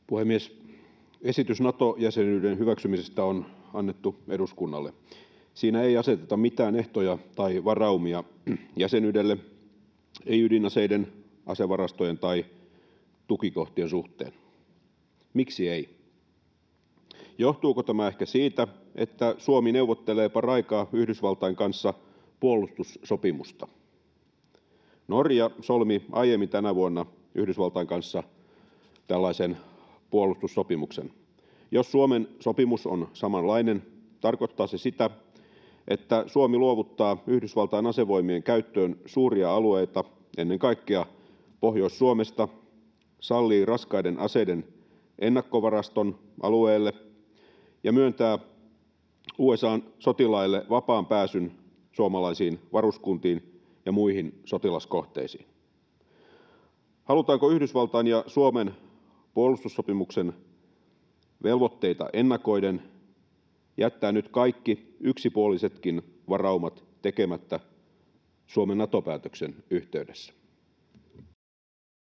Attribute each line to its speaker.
Speaker 1: Puhemies! Esitys Nato-jäsenyyden hyväksymisestä on annettu eduskunnalle. Siinä ei aseteta mitään ehtoja tai varaumia jäsenyydelle, ei ydinaseiden, asevarastojen tai tukikohtien suhteen. Miksi ei? Johtuuko tämä ehkä siitä, että Suomi neuvottelee paraikaa Yhdysvaltain kanssa puolustussopimusta? Norja solmi aiemmin tänä vuonna Yhdysvaltain kanssa tällaisen puolustussopimuksen. Jos Suomen sopimus on samanlainen, tarkoittaa se sitä, että Suomi luovuttaa Yhdysvaltain asevoimien käyttöön suuria alueita, ennen kaikkea Pohjois-Suomesta, sallii raskaiden aseiden ennakkovaraston alueelle ja myöntää USA:n sotilaille vapaan pääsyn suomalaisiin varuskuntiin ja muihin sotilaskohteisiin. Halutaanko Yhdysvaltain ja Suomen puolustussopimuksen velvoitteita ennakoiden jättää nyt kaikki yksipuolisetkin varaumat tekemättä Suomen Nato-päätöksen yhteydessä?